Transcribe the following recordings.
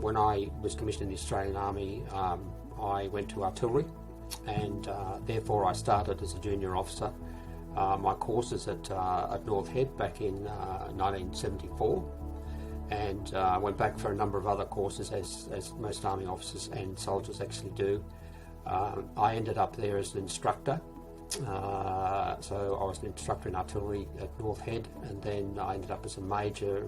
when I was commissioned in the Australian Army, I went to artillery, and therefore I started as a junior officer. My courses at North Head back in 1974, and went back for a number of other courses as most Army officers and soldiers actually do. I ended up there as an instructor, so I was an instructor in artillery at North Head, and then I ended up as a major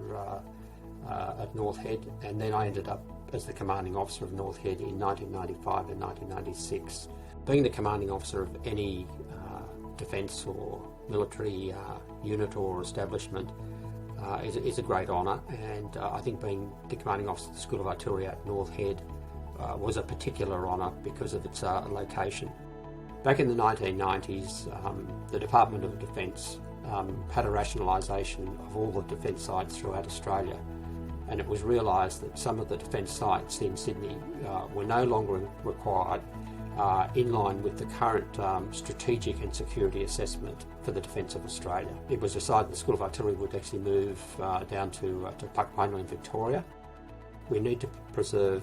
at North Head, and then I ended up as the commanding officer of North Head in 1995 and 1996. Being the commanding officer of any defence or military unit or establishment is a great honour, and I think being the commanding officer of the School of Artillery at North Head was a particular honour because of its location. Back in the 1990s, the Department of Defence had a rationalisation of all the defence sites throughout Australia, and it was realised that some of the defence sites in Sydney were no longer required in line with the current strategic and security assessment for the defence of Australia. It was decided the School of Artillery would actually move down to Puckapunyal in Victoria. We need to preserve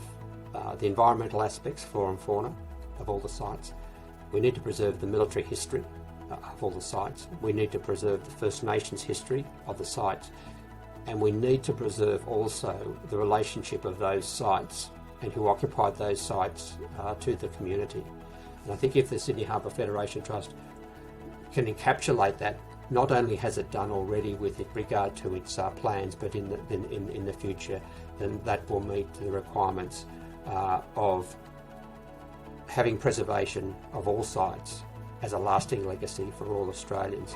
the environmental aspects, flora and fauna, of all the sites. We need to preserve the military history of all the sites. We need to preserve the First Nations history of the sites. And we need to preserve also the relationship of those sites and who occupied those sites to the community. And I think if the Sydney Harbour Federation Trust can encapsulate that, not only has it done already with regard to its plans, but in the future, then that will meet the requirements of having preservation of all sites as a lasting legacy for all Australians.